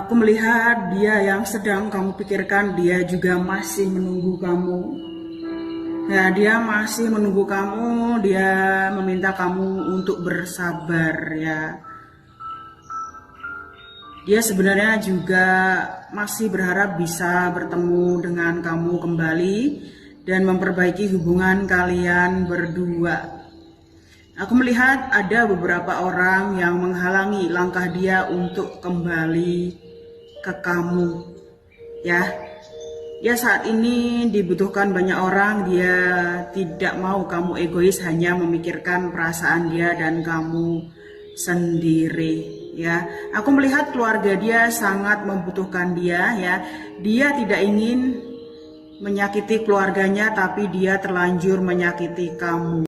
Aku melihat dia yang sedang kamu pikirkan, dia juga masih menunggu kamu. Ya, dia masih menunggu kamu, dia meminta kamu untuk bersabar ya. Dia sebenarnya juga masih berharap bisa bertemu dengan kamu kembali dan memperbaiki hubungan kalian berdua. Aku melihat ada beberapa orang yang menghalangi langkah dia untuk kembali ke kamu. Ya, saat ini dibutuhkan banyak orang. Dia tidak mau kamu egois, hanya memikirkan perasaan dia dan kamu sendiri. Ya, aku melihat keluarga dia sangat membutuhkan dia. Ya, dia tidak ingin menyakiti keluarganya, tapi dia terlanjur menyakiti kamu.